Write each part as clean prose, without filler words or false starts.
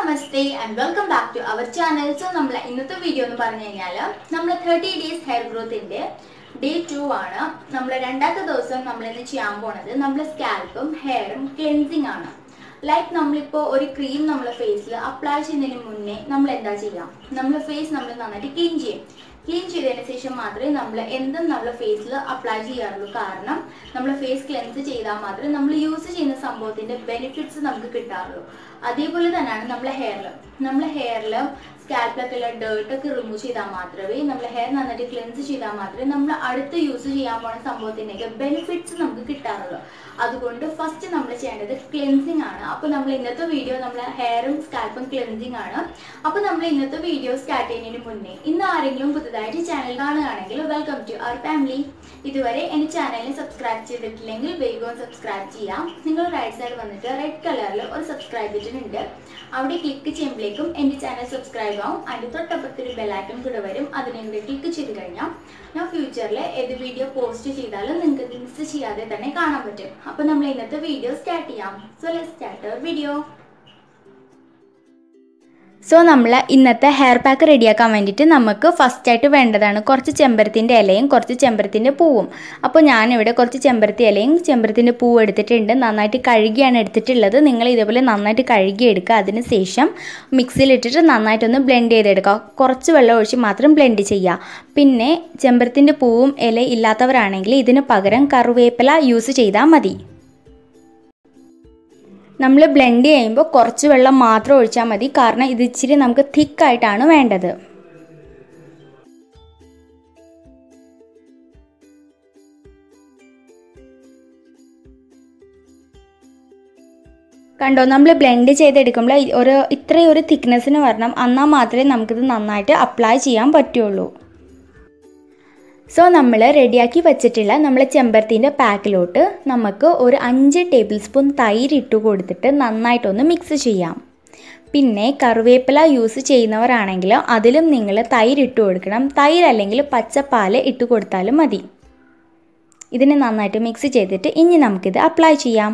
Namaste and welcome back to our channel. So, നമ്മൾ ഇന്നത്തെ video എന്ന് പറഞ്ഞു കഴിഞ്ഞാൽ നമ്മൾ 30 ഡേയ്സ് ഹെയർ ഗ്രോത്തിന്റെ ഡേ 2 ആണ്. നമ്മൾ രണ്ടാമത്തെ ദിവസം നമ്മൾ ഇന്ന് ചെയ്യാൻ പോണത് നമ്മുടെ സ്കാൽപ്പും ഹെയറും ക്ലെൻസിങ് ആണ്. ലൈക്ക് നമ്മളിപ്പോൾ ഒരു ക്രീം നമ്മുടെ ഫേസിൽ അപ്ലൈ ചെയ്യുന്നതിന് മുന്നേ നമ്മൾ എന്താ ചെയ്യാം? നമ്മുടെ ഫേസ് നമ്മൾ നന്നായിട്ട് ക്ലീൻ ചെയ്യും. ക്ലീൻ ചെയ്തതിന് ശേഷം മാത്രമേ നമ്മൾ എന്തും നമ്മുടെ ഫേസിൽ അപ്ലൈ ചെയ്യാറുള്ളൂ. കാരണം നമ്മൾ ഫേസ് ക്ലെൻസ് ചെയ്താൽ മാത്രമേ നമ്മൾ യൂസ് ചെയ്യുന്ന സംഭവത്തിന്റെ ബെനിഫിറ്റ്സ് നമുക്ക് കിട്ടാറുള്ളൂ. അതേപോലെ തന്നെയാണ് നമ്മളെ ഹെയറിൽ സ്കാൽപ്പിലൊക്കെ ഉള്ള ഡേർട്ടൊക്കെ റിമൂവ് ചെയ്താൽ മാത്രമേ നമ്മുടെ ഹെയർ നന്നായിട്ട് ക്ലെൻസ് ചെയ്താൽ മാത്രമേ നമ്മൾ അടുത്ത് യൂസ് ചെയ്യാൻ പോകുന്ന സംഭവത്തിൻ്റെയൊക്കെ ബെനിഫിറ്റ്സ് നമുക്ക് കിട്ടാറുള്ളൂ. അതുകൊണ്ട് ഫസ്റ്റ് നമ്മൾ ചെയ്യേണ്ടത് ക്ലെൻസിങ് ആണ്. അപ്പോൾ നമ്മൾ ഇന്നത്തെ വീഡിയോ നമ്മുടെ ഹെയറും സ്കാൽപ്പും ക്ലെൻസിങ് ആണ്. അപ്പോൾ നമ്മൾ ഇന്നത്തെ വീഡിയോ സ്റ്റാർട്ട് ചെയ്യുന്നതിന് മുന്നേ ഇന്ന് ആരെങ്കിലും പുതുതായിട്ട് ചാനൽ കാണുകയാണെങ്കിൽ വെൽക്കം ടു അവർ ഫാമിലി. ഇതുവരെ എൻ്റെ ചാനലിന് സബ്സ്ക്രൈബ് ചെയ്തിട്ടില്ലെങ്കിൽ വേഗം സബ്സ്ക്രൈബ് ചെയ്യാം. നിങ്ങൾ റൈറ്റ് സൈഡ് വന്നിട്ട് റെഡ് കളറിൽ ഒരു സബ്സ്ക്രൈബ് ബട്ടൺ ഉണ്ട്. അവിടെ ക്ലിക്ക് ചെയ്യുമ്പോഴേക്കും എൻ്റെ ചാനൽ സബ്സ്ക്രൈബ് ആവും. അതിൻ്റെ തൊട്ടപ്പുറത്തൊരു ബെല്ലൈക്കൺ കൂടെ വരും. അതിനെ ക്ലിക്ക് ചെയ്ത് കഴിഞ്ഞാൽ ഞാൻ ഫ്യൂച്ചറിൽ ഏത് വീഡിയോ പോസ്റ്റ് ചെയ്താലും നിങ്ങൾക്ക് മിസ് ചെയ്യാതെ തന്നെ കാണാൻ പറ്റും. അപ്പോൾ നമ്മൾ ഇന്നത്തെ വീഡിയോ സ്റ്റാർട്ട് ചെയ്യാം. So let's start our video. So നമ്മൾ ഇന്നത്തെ ഹെയർ പാക്ക് റെഡിയാക്കാൻ വേണ്ടിയിട്ട് നമുക്ക് ഫസ്റ്റായിട്ട് വേണ്ടതാണ് കുറച്ച് ചെമ്പരത്തിൻ്റെ ഇലയും കുറച്ച് ചെമ്പരത്തിൻ്റെ പൂവും. അപ്പോൾ ഞാനിവിടെ കുറച്ച് ചെമ്പരത്തി ഇലയും ചെമ്പരത്തിൻ്റെ പൂവും എടുത്തിട്ടുണ്ട്. നന്നായിട്ട് കഴുകിയാണ് എടുത്തിട്ടുള്ളത്. നിങ്ങൾ ഇതേപോലെ നന്നായിട്ട് കഴുകി എടുക്കുക. അതിന് ശേഷം മിക്സിയിലിട്ടിട്ട് നന്നായിട്ടൊന്ന് ബ്ലെൻഡ് ചെയ്തെടുക്കുക. കുറച്ച് വെള്ളം ഒഴിച്ച് മാത്രം ബ്ലെൻഡ് ചെയ്യുക. പിന്നെ ചെമ്പരത്തിൻ്റെ പൂവും ഇല ഇല്ലാത്തവരാണെങ്കിൽ ഇതിന് പകരം കറിവേപ്പില യൂസ് ചെയ്താൽ മതി. നമ്മൾ ബ്ലെൻഡ് ചെയ്യുമ്പോൾ കുറച്ച് വെള്ളം മാത്രം ഒഴിച്ചാൽ മതി. കാരണം ഇത് ഇച്ചിരി നമുക്ക് തിക്കായിട്ടാണ് വേണ്ടത്. കണ്ടോ, നമ്മൾ ബ്ലെൻഡ് ചെയ്തെടുക്കുമ്പോൾ ഇത്രയൊരു തിക്നെസ്സിന് വരണം. എന്നാൽ മാത്രമേ നമുക്കിത് നന്നായിട്ട് അപ്ലൈ ചെയ്യാൻ പറ്റുള്ളൂ. സോ നമ്മൾ റെഡിയാക്കി വെച്ചിട്ടുള്ള നമ്മളെ ചെമ്പരത്തിൻ്റെ പാക്കിലോട്ട് നമുക്ക് ഒരു 5 ടേബിൾ സ്പൂൺ തൈര് ഇട്ട് കൊടുത്തിട്ട് നന്നായിട്ടൊന്ന് മിക്സ് ചെയ്യാം. പിന്നെ കറിവേപ്പില യൂസ് ചെയ്യുന്നവരാണെങ്കിൽ അതിലും നിങ്ങൾ തൈര് ഇട്ട് കൊടുക്കണം. തൈര് അല്ലെങ്കിൽ പച്ചപ്പാൽ ഇട്ട് കൊടുത്താലും മതി. ഇതിനെ നന്നായിട്ട് മിക്സ് ചെയ്തിട്ട് ഇനി നമുക്കിത് അപ്ലൈ ചെയ്യാം.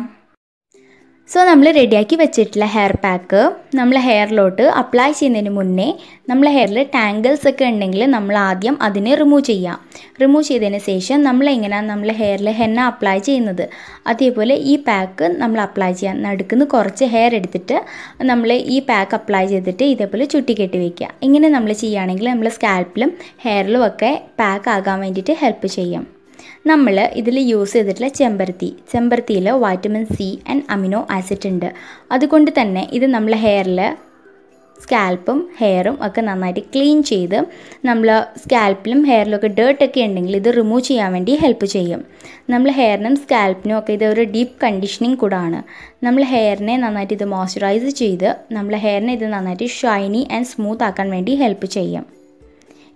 സോ നമ്മൾ റെഡിയാക്കി വെച്ചിട്ടുള്ള ഹെയർ പാക്ക് നമ്മൾ ഹെയറിലോട്ട് അപ്ലൈ ചെയ്യുന്നതിന് മുന്നേ നമ്മളെ ഹെയറിൽ ടാങ്കിൾസ് ഒക്കെ ഉണ്ടെങ്കിൽ നമ്മൾ ആദ്യം അതിനെ റിമൂവ് ചെയ്യാം. റിമൂവ് ചെയ്തതിന് ശേഷം നമ്മളെങ്ങനെയാണ് നമ്മളെ ഹെയറിൽ ഹെന്ന അപ്ലൈ ചെയ്യുന്നത് അതേപോലെ ഈ പാക്ക് നമ്മൾ അപ്ലൈ ചെയ്യാം. നടുക്കുന്ന് കുറച്ച് ഹെയർ എടുത്തിട്ട് നമ്മൾ ഈ പാക്ക് അപ്ലൈ ചെയ്തിട്ട് ഇതേപോലെ ചുറ്റിക്കെട്ടി വയ്ക്കുക. ഇങ്ങനെ നമ്മൾ ചെയ്യുകയാണെങ്കിൽ നമ്മളെ സ്കാൽപ്പിലും ഹെയറിലും ഒക്കെ പാക്ക് ആകാൻ വേണ്ടിയിട്ട് ഹെൽപ്പ് ചെയ്യും. നമ്മൾ ഇതിൽ യൂസ് ചെയ്തിട്ടുള്ള ചെമ്പരത്തിയിൽ vitamin C and amino acid ഉണ്ട്. അതുകൊണ്ട് തന്നെ ഇത് നമ്മളെ ഹെയറിൽ സ്കാൽപ്പും ഹെയറും ഒക്കെ നന്നായിട്ട് ക്ലീൻ ചെയ്ത് നമ്മൾ സ്കാൽപ്പിലും ഹെയറിലൊക്കെ ഡേർട്ടൊക്കെ ഉണ്ടെങ്കിൽ ഇത് റിമൂവ് ചെയ്യാൻ വേണ്ടി ഹെൽപ്പ് ചെയ്യും. നമ്മൾ ഹെയറിനും സ്കാൽപ്പിനും ഒക്കെ ഇതൊരു ഡീപ്പ് കണ്ടീഷനിങ് കൂടാണ്. നമ്മൾ ഹെയറിനെ നന്നായിട്ട് ഇത് മോയ്സ്ചറൈസ് ചെയ്ത് നമ്മളെ ഹെയറിനെ ഇത് നന്നായിട്ട് ഷൈനി ആൻഡ് സ്മൂത്ത് ആക്കാൻ വേണ്ടി ഹെൽപ്പ് ചെയ്യും.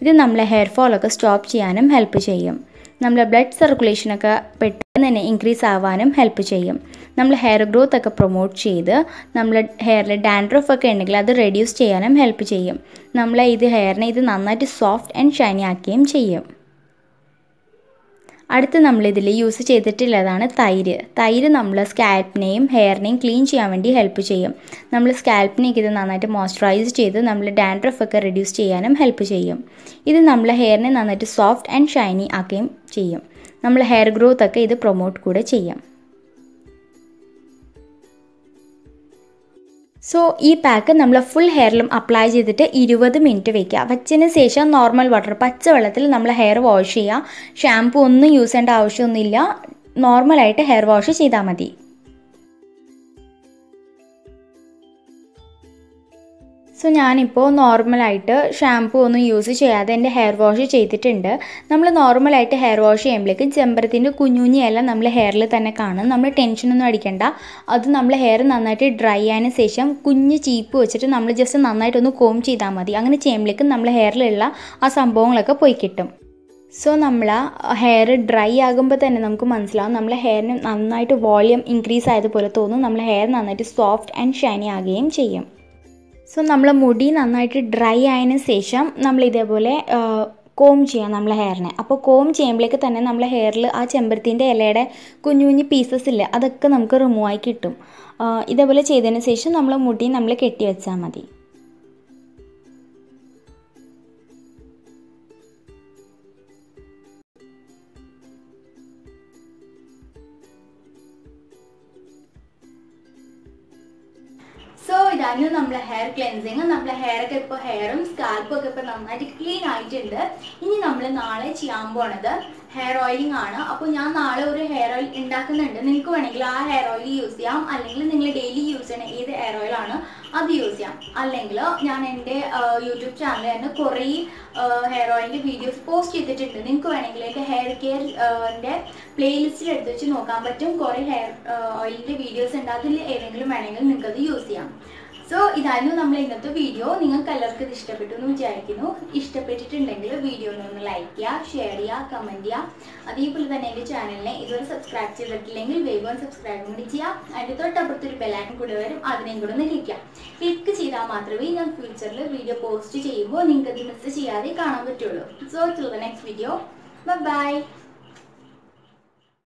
ഇത് നമ്മളെ ഹെയർ ഫോളൊക്കെ സ്റ്റോപ്പ് ചെയ്യാനും ഹെൽപ്പ് ചെയ്യും. നമ്മളെ ബ്ലഡ് സർക്കുലേഷനൊക്കെ പെട്ടെന്ന് തന്നെ ഇൻക്രീസ് ആവാനും ഹെൽപ്പ് ചെയ്യും. നമ്മൾ ഹെയർ ഗ്രോത്ത് ഒക്കെ പ്രൊമോട്ട് ചെയ്ത് നമ്മൾ ഹെയറിൽ ഡാൻഡ്രഫ് ഒക്കെ ഉണ്ടെങ്കിൽ അത് റെഡ്യൂസ് ചെയ്യാനും ഹെൽപ്പ് ചെയ്യും. നമ്മളെ ഹെയറിനെ ഇത് നന്നായിട്ട് സോഫ്റ്റ് ആൻഡ് ഷൈനി ആക്കുകയും ചെയ്യും. അടുത്ത് നമ്മളിതിൽ യൂസ് ചെയ്തിട്ടുള്ളതാണ് തൈര് നമ്മൾ സ്കാൽപ്പിനെയും ഹെയറിനെയും ക്ലീൻ ചെയ്യാൻ വേണ്ടി ഹെൽപ്പ് ചെയ്യും. നമ്മൾ സ്കാൽപ്പിനേക്ക് ഇത് നന്നായിട്ട് മോയ്സ്ചറൈസ് ചെയ്ത് നമ്മൾ ഡാൻഡ്രഫ് ഒക്കെ റെഡ്യൂസ് ചെയ്യാനും ഹെൽപ്പ് ചെയ്യും. ഇത് നമ്മളെ ഹെയറിനെ നന്നായിട്ട് സോഫ്റ്റ് ആൻഡ് ഷൈനി ആക്കുകയും ചെയ്യും. നമ്മൾ ഹെയർ ഗ്രോത്ത് ഒക്കെ ഇത് പ്രൊമോട്ട് കൂടെ ചെയ്യും. സോ ഈ പാക്ക് നമ്മൾ ഫുൾ ഹെയറിലും അപ്ലൈ ചെയ്തിട്ട് 20 മിനിറ്റ് വയ്ക്കുക. വച്ചതിന് ശേഷം നോർമൽ വാട്ടർ പച്ചവെള്ളത്തിൽ നമ്മൾ ഹെയർ വാഷ് ചെയ്യുക. ഷാമ്പു ഒന്നും യൂസ് ചെയ്യേണ്ട ആവശ്യമൊന്നുമില്ല. നോർമലായിട്ട് ഹെയർ വാഷ് ചെയ്താൽ മതി. സോ ഞാനിപ്പോൾ നോർമലായിട്ട് ഷാമ്പു ഒന്നും യൂസ് ചെയ്യാതെ എൻ്റെ ഹെയർ വാഷ് ചെയ്തിട്ടുണ്ട്. നമ്മൾ നോർമലായിട്ട് ഹെയർ വാഷ് ചെയ്യുമ്പോഴേക്കും ചെമ്പരത്തിൻ്റെ കുഞ്ഞുഞ്ഞി എല്ലാം നമ്മൾ ഹെയറിൽ തന്നെ കാണും. നമ്മൾ ടെൻഷനൊന്നും അടിക്കേണ്ട. അത് നമ്മൾ ഹെയർ നന്നായിട്ട് ഡ്രൈ ആയതിനു ശേഷം കുഞ്ഞ് ചീപ്പ് വെച്ചിട്ട് നമ്മൾ ജസ്റ്റ് നന്നായിട്ടൊന്ന് കോം ചെയ്താൽ മതി. അങ്ങനെ ചെയ്യുമ്പോഴേക്കും നമ്മൾ ഹെയറിലുള്ള ആ സംഭവങ്ങളൊക്കെ പോയി കിട്ടും. സോ നമ്മൾ ഹെയർ ഡ്രൈ ആകുമ്പോൾ തന്നെ നമുക്ക് മനസ്സിലാവും നമ്മളെ ഹെയറിന് നന്നായിട്ട് വോളിയം ഇൻക്രീസ് ആയതുപോലെ തോന്നും. നമ്മളെ ഹെയർ നന്നായിട്ട് സോഫ്റ്റ് ആൻഡ് ഷൈനി ആകുകയും ചെയ്യും. സോ നമ്മൾ മുടി നന്നായിട്ട് ഡ്രൈ ആയതിനു ശേഷം നമ്മൾ ഇതേപോലെ കോം ചെയ്യാം നമ്മളെ ഹെയറിനെ. അപ്പോൾ കോം ചെയ്യുമ്പോഴേക്ക് തന്നെ നമ്മളെ ഹെയറിൽ ആ ചെമ്പരത്തിൻ്റെ ഇലയുടെ കുഞ്ഞു കുഞ്ഞു പീസസ് ഇല്ലേ അതൊക്കെ നമുക്ക് റിമൂവ് ആയി കിട്ടും. ഇതേപോലെ ചെയ്തതിന് ശേഷം നമ്മൾ മുടി നമ്മൾ കെട്ടി വെച്ചാൽ മതി. സോ ഇതാണ് നമ്മളെ ഹെയർ ക്ലെൻസിങ്. നമ്മളെ ഹെയറൊക്കെ ഇപ്പോൾ ഹെയറും സ്കാൽപ്പും ഒക്കെ ഇപ്പോൾ നന്നായിട്ട് ക്ലീൻ ആയിട്ടുണ്ട്. ഇനി നമ്മൾ നാളെ ചെയ്യാൻ പോണത് ഹെയർ ഓയിലിംഗ് ആണ്. അപ്പോൾ ഞാൻ നാളെ ഒരു ഹെയർ ഓയിൽ ഉണ്ടാക്കുന്നുണ്ട്. നിങ്ങൾക്ക് വേണമെങ്കിൽ ആ ഹെയർ ഓയിൽ യൂസ് ചെയ്യാം, അല്ലെങ്കിൽ നിങ്ങൾ ഡെയിലി യൂസ് ചെയ്യുന്ന ഏത് ഹെയർ ഓയിലാണ് അത് യൂസ് ചെയ്യാം. അല്ലെങ്കിൽ ഞാൻ എൻ്റെ യൂട്യൂബ് ചാനലിൽ തന്നെ കുറേ ഹെയർ ഓയിലിൻ്റെ വീഡിയോസ് പോസ്റ്റ് ചെയ്തിട്ടുണ്ട്. നിങ്ങൾക്ക് വേണമെങ്കിൽ എൻ്റെ ഹെയർ കെയറിൻ്റെ പ്ലേലിസ്റ്റിൽ എടുത്ത് വെച്ച് നോക്കാൻ പറ്റും. കുറേ ഹെയർ ഓയിലിൻ്റെ വീഡിയോസ് ഉണ്ട്. അതിൽ ഏതെങ്കിലും വേണമെങ്കിൽ നിങ്ങൾക്കത് യൂസ് ചെയ്യാം. സോ ഇതായിരുന്നു നമ്മൾ ഇന്നത്തെ വീഡിയോ. നിങ്ങൾക്ക് എല്ലാവർക്കും ഇത് ഇഷ്ടപ്പെട്ടു എന്ന് വിചാരിക്കുന്നു. ഇഷ്ടപ്പെട്ടിട്ടുണ്ടെങ്കിൽ വീഡിയോ ഒന്ന് ലൈക്ക് ചെയ്യുക, ഷെയർ ചെയ്യുക, കമൻറ്റ് ചെയ്യുക. അതേപോലെ തന്നെ എൻ്റെ ചാനലിനെ ഇതുവരെ സബ്സ്ക്രൈബ് ചെയ്തിട്ടില്ലെങ്കിൽ വേഗം സബ്സ്ക്രൈബ് കൂടി ചെയ്യുക. അതിൻ്റെ തൊട്ടപ്പുറത്തൊരു ബെല്ലൈക്കൺ കൂടെ വരും, അതിനെയും കൂടെ ഒന്ന് ക്ലിക്ക് ചെയ്താൽ മാത്രമേ ഞാൻ ഫ്യൂച്ചറിൽ വീഡിയോ പോസ്റ്റ് ചെയ്യുമ്പോൾ നിങ്ങൾക്ക് അത് മിസ് ചെയ്യാതെ കാണാൻ പറ്റുള്ളൂ. So till the next video, by.